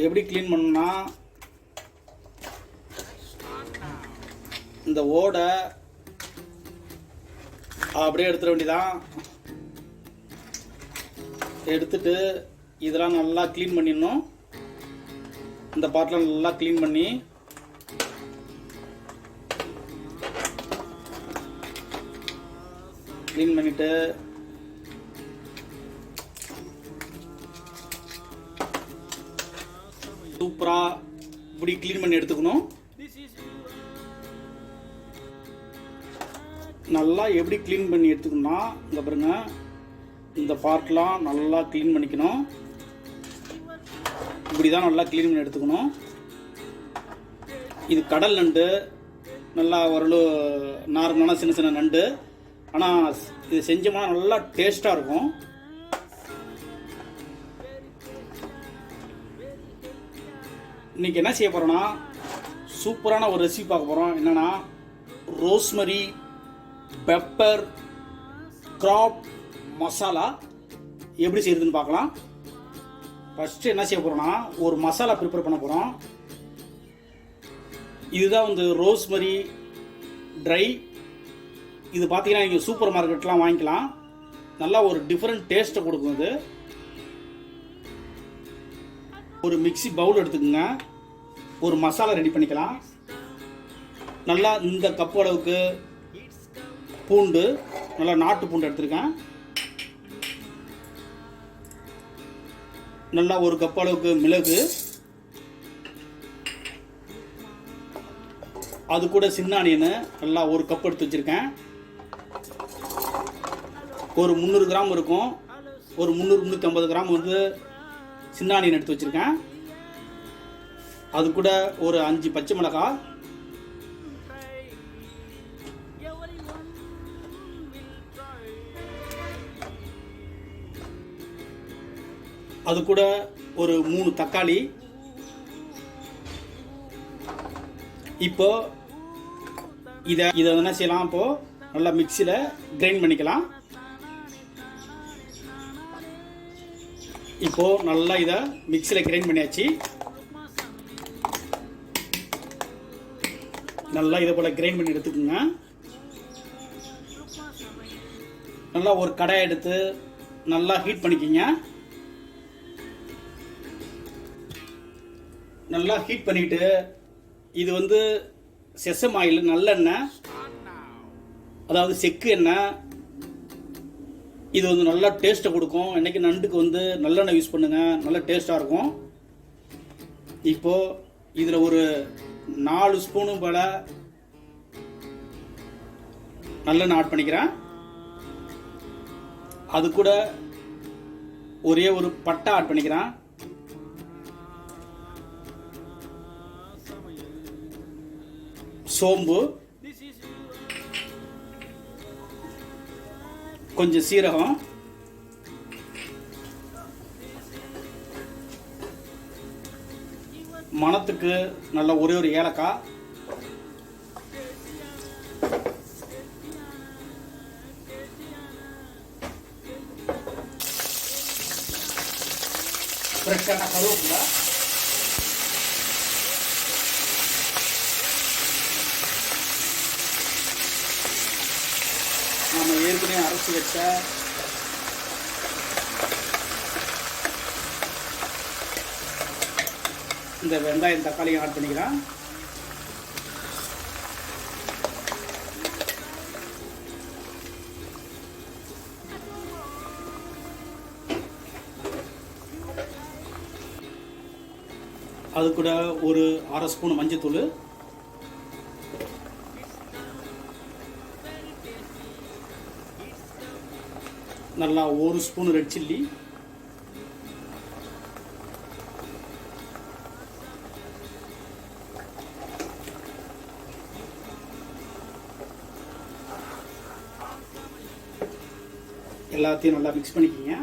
எப்படி க்ளீன் பண்ணணும்னா இந்த ஓடை அப்படியே எடுத்துட வேண்டியதான். எடுத்துட்டு இதெல்லாம் நல்லா க்ளீன் பண்ணிடணும். இந்த பார்ட்லாம் நல்லா க்ளீன் பண்ணி பண்ணிட்டு சூப்பரா இப்படி க்ளீன் பண்ணி எடுத்துக்கணும். நல்லா எப்படி க்ளீன் பண்ணி எடுத்துக்கணும்னா இங்க பாருங்க, இந்த பார்ட்லாம் நல்லா க்ளீன் பண்ணிக்கணும். இப்படி தான் நல்லா க்ளீன் பண்ணி எடுத்துக்கணும். இது கடல் நண்டு, நல்லா ஓரளவு நார்மலான சின்ன சின்ன நண்டு. ஆனால் இது செஞ்சோம்னா நல்லா டேஸ்ட்டாக இருக்கும். இன்றைக்கி என்ன செய்ய போகிறோன்னா சூப்பரான ஒரு ரெசிபி பார்க்க போகிறோம். என்னென்னா ரோஸ்மரி பெப்பர் கிராப் மசாலா எப்படி செய்யறதுன்னு பார்க்கலாம். ஃபஸ்ட்டு என்ன செய்ய போகிறோன்னா ஒரு மசாலா ப்ரிப்பேர் பண்ண போகிறோம். இதுதான் வந்து ரோஸ்மரி ட்ரை. இது பார்த்தீங்கன்னா நீங்கள் சூப்பர் மார்க்கெட்லாம் வாங்கிக்கலாம். நல்லா ஒரு டிஃப்ரெண்ட் டேஸ்ட்டை கொடுக்கும். இது ஒரு மிக்ஸி பவுல் எடுத்துக்கோங்க. ஒரு மசாலா ரெடி பண்ணிக்கலாம். நல்லா இந்த கப் அளவுக்கு பூண்டு, நல்லா நாட்டு பூண்டு எடுத்துருக்கேன். நல்லா ஒரு கப் அளவுக்கு மிளகு, அது கூட சின்ன ஆனியன் நல்லா ஒரு கப் எடுத்து வச்சுருக்கேன். ஒரு 300 கிராம் இருக்கும். ஒரு 300-350 கிராம் வந்து சின்ன ஆனியன் எடுத்து வச்சுருக்கேன். அது கூட ஒரு 5 பச்சை மிளகாய், அது கூட ஒரு 3 தக்காளி. இப்போ இதை என்ன செய்யலாம், இப்போ நல்லா மிக்ஸியில் கிரைண்ட் பண்ணிக்கலாம். இப்போ நல்லா இதை மிக்ஸியில் கிரைண்ட் பண்ணியாச்சு. நல்லா இதை போல் கிரைண்ட் பண்ணி எடுத்துக்கோங்க. நல்லா ஒரு கடாயை எடுத்து நல்லா ஹீட் பண்ணிக்கிங்க. நல்லா ஹீட் பண்ணிட்டு இது வந்து செசம் ஆயில், நல்லெண்ணெய், அதாவது செக்கு எண்ணெய். இது வந்து நல்லா டேஸ்ட்டை கொடுக்கும். இன்றைக்கி நண்டுக்கு வந்து நல்லெண்ணெய் யூஸ் பண்ணுங்கள், நல்ல டேஸ்ட்டாக இருக்கும். இப்போது இதில் ஒரு 4 ஸ்பூனு போல் நல்லெண்ணெய் ஆட் பண்ணிக்கிறேன். அது கூட ஒரே ஒரு பட்டை ஆட் பண்ணிக்கிறேன். சோம்பு, கொஞ்சம் சீரகம், மணத்துக்கு நல்ல ஒரே ஒரு ஏலக்காய், ஃப்ரெஷ்ஷான கருவேப்பிலை, நம்ம ஏற்கனவே அரைச்சி வச்ச இந்த வெங்காயம் தக்காளியும் ஆட் பண்ணிக்கலாம். அது கூட ஒரு 1/2 ஸ்பூன் மஞ்சத்தூள், நல்லா 1 ஸ்பூன் ரெட் சில்லி, எல்லாத்தையும் நல்லா மிக்ஸ் பண்ணிக்கிங்க.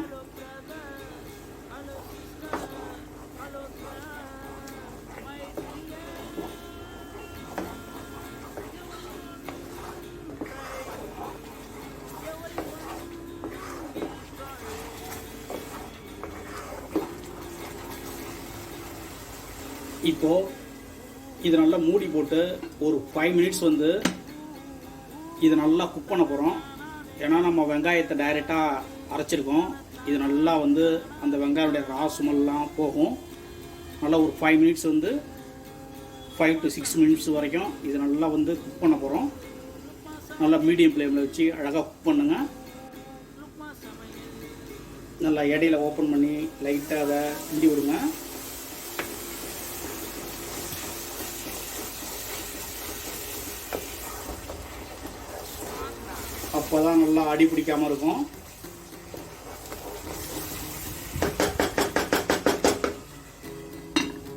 இப்போது இது நல்லா மூடி போட்டு ஒரு 5 மினிட்ஸ் வந்து இது நல்லா குக் பண்ண போகிறோம். ஏன்னா நம்ம வெங்காயத்தை டைரெக்டாக அரைச்சிருக்கோம். இது நல்லா வந்து அந்த வெங்காயோடைய ரா ஸ்மெல்லாம் போகும். நல்லா ஒரு 5 மினிட்ஸ் வந்து 5 to 6 மினிட்ஸ் வரைக்கும் இது நல்லா வந்து குக் பண்ண போகிறோம். நல்லா மீடியம் ஃப்ளேமில் வச்சு அழகாக குக் பண்ணுங்க. நல்லா இடையில ஓப்பன் பண்ணி லைட்டாக அதை கிண்டி விடுங்க. அப்போ தான் நல்லா அடி பிடிக்காமல் இருக்கும்.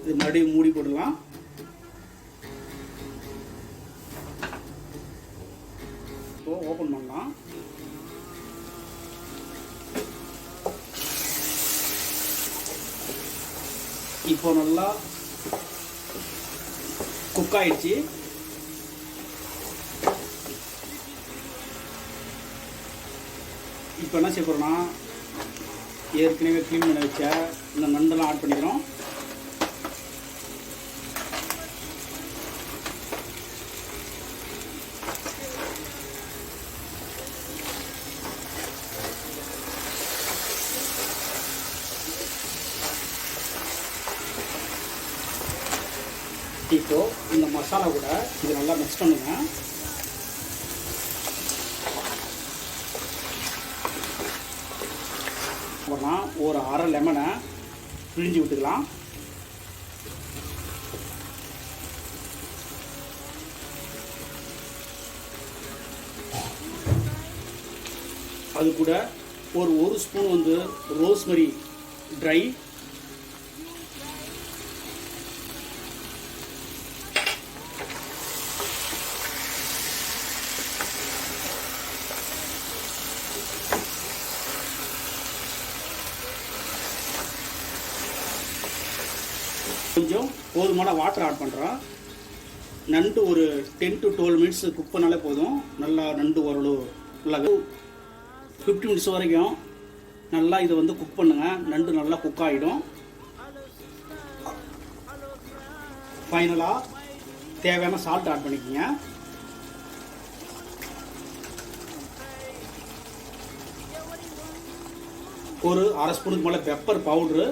இது மறுபடியும் மூடி போடலாம். இப்போ ஓப்பன் பண்ணலாம். இப்போ நல்லா குக் ஆயிடுச்சு. இப்போ என்ன செய்ய போகிறோம்னா ஏற்கனவே க்ளீன் பண்ணி வச்ச இந்த நண்டெல்லாம் ஆட் பண்ணிக்கிறோம். இப்போ இந்த மசாலா கூட இது நல்லா மிக்ஸ் பண்ணுங்க. ஒரு அரை லெமனை பிழிஞ்சு விட்டுக்கலாம். அது கூட ஒரு ஸ்பூன் வந்து ரோஸ்மெரி ட்ரை, கொஞ்சம் போதுமான வாட்டர் ஆட் பண்ணுறோம். நண்டு ஒரு 10 to 12 மினிட்ஸ் குக் பண்ணாலே போதும். நல்லா நண்டு ஓரளவு நல்லா 50 மினிட்ஸ் வரைக்கும் நல்லா இதை வந்து குக் பண்ணுங்கள். நண்டு நல்லா குக் ஆகிடும். ஃபைனலாக தேவையான சால்ட் ஆட் பண்ணிக்கோங்க. ஒரு அரை ஸ்பூனுக்கு மேலே பெப்பர் பவுட்ரு,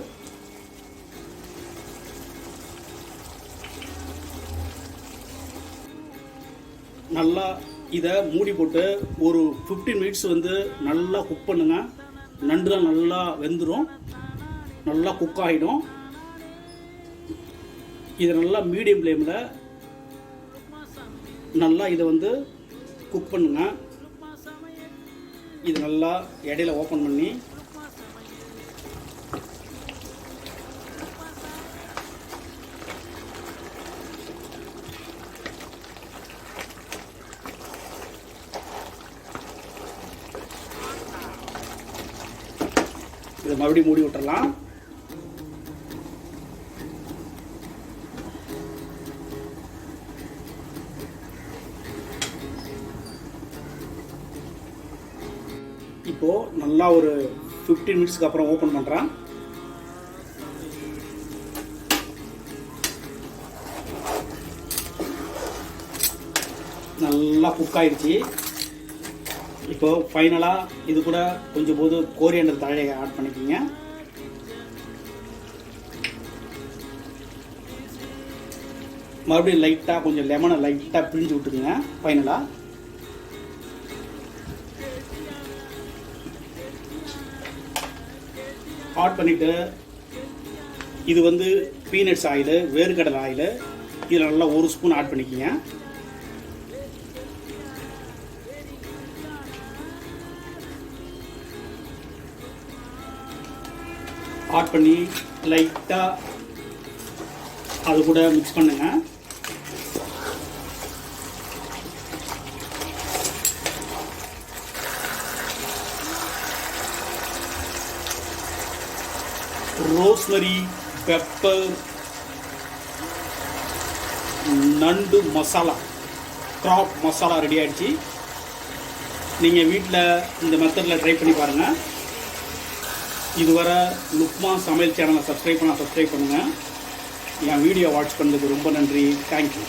நல்லா இதை மூடி போட்டு ஒரு 15 மினிட்ஸ் வந்து நல்லா குக் பண்ணுங்க. நண்டுலாம் நல்லா வெந்துடும், நல்லா குக் ஆகிடும். இதை நல்லா மீடியம் ஃப்ளேமில் நல்லா இதை வந்து குக் பண்ணுங்க. இது நல்லா இடையில ஓப்பன் பண்ணி இதை மறுபடியும் மூடி விட்டுறலாம். இப்போ நல்லா ஒரு 15 மினிட்ஸ்க்கு அப்புறம் ஓப்பன் பண்ணுறேன். நல்லா குக் ஆயிடுச்சு. இப்போ ஃபைனலாக இது கூட கொஞ்சம் போது கோரியண்டர் தழையை ஆட் பண்ணிக்கோங்க. மறுபடியும் லைட்டாக கொஞ்சம் லெமனை லைட்டாக பிழிஞ்சு விட்டுக்குங்க. ஃபைனலாக ஆட் பண்ணிவிட்டு இது வந்து பீனட்ஸ் ஆயில், வேர்க்கடலை ஆயில், இதில் நல்லா 1 ஸ்பூன் ஆட் பண்ணிக்கோங்க. ஆட் பண்ணி லைட்டாக அது கூட மிக்ஸ் பண்ணுங்க. ரோஸ்மெரி பெப்பர் நண்டு மசாலா, கிராப் மசாலா ரெடி ஆகிடுச்சு. நீங்கள் வீட்டில் இந்த மெத்தடில் ட்ரை பண்ணி பாருங்கள். இதுவரை லுக்மா சமையல் சேனலை சப்ஸ்கிரைப் பண்ணுங்கள். என் வீடியோ வாட்ச் பண்ணதுக்கு ரொம்ப நன்றி. தேங்க்யூ.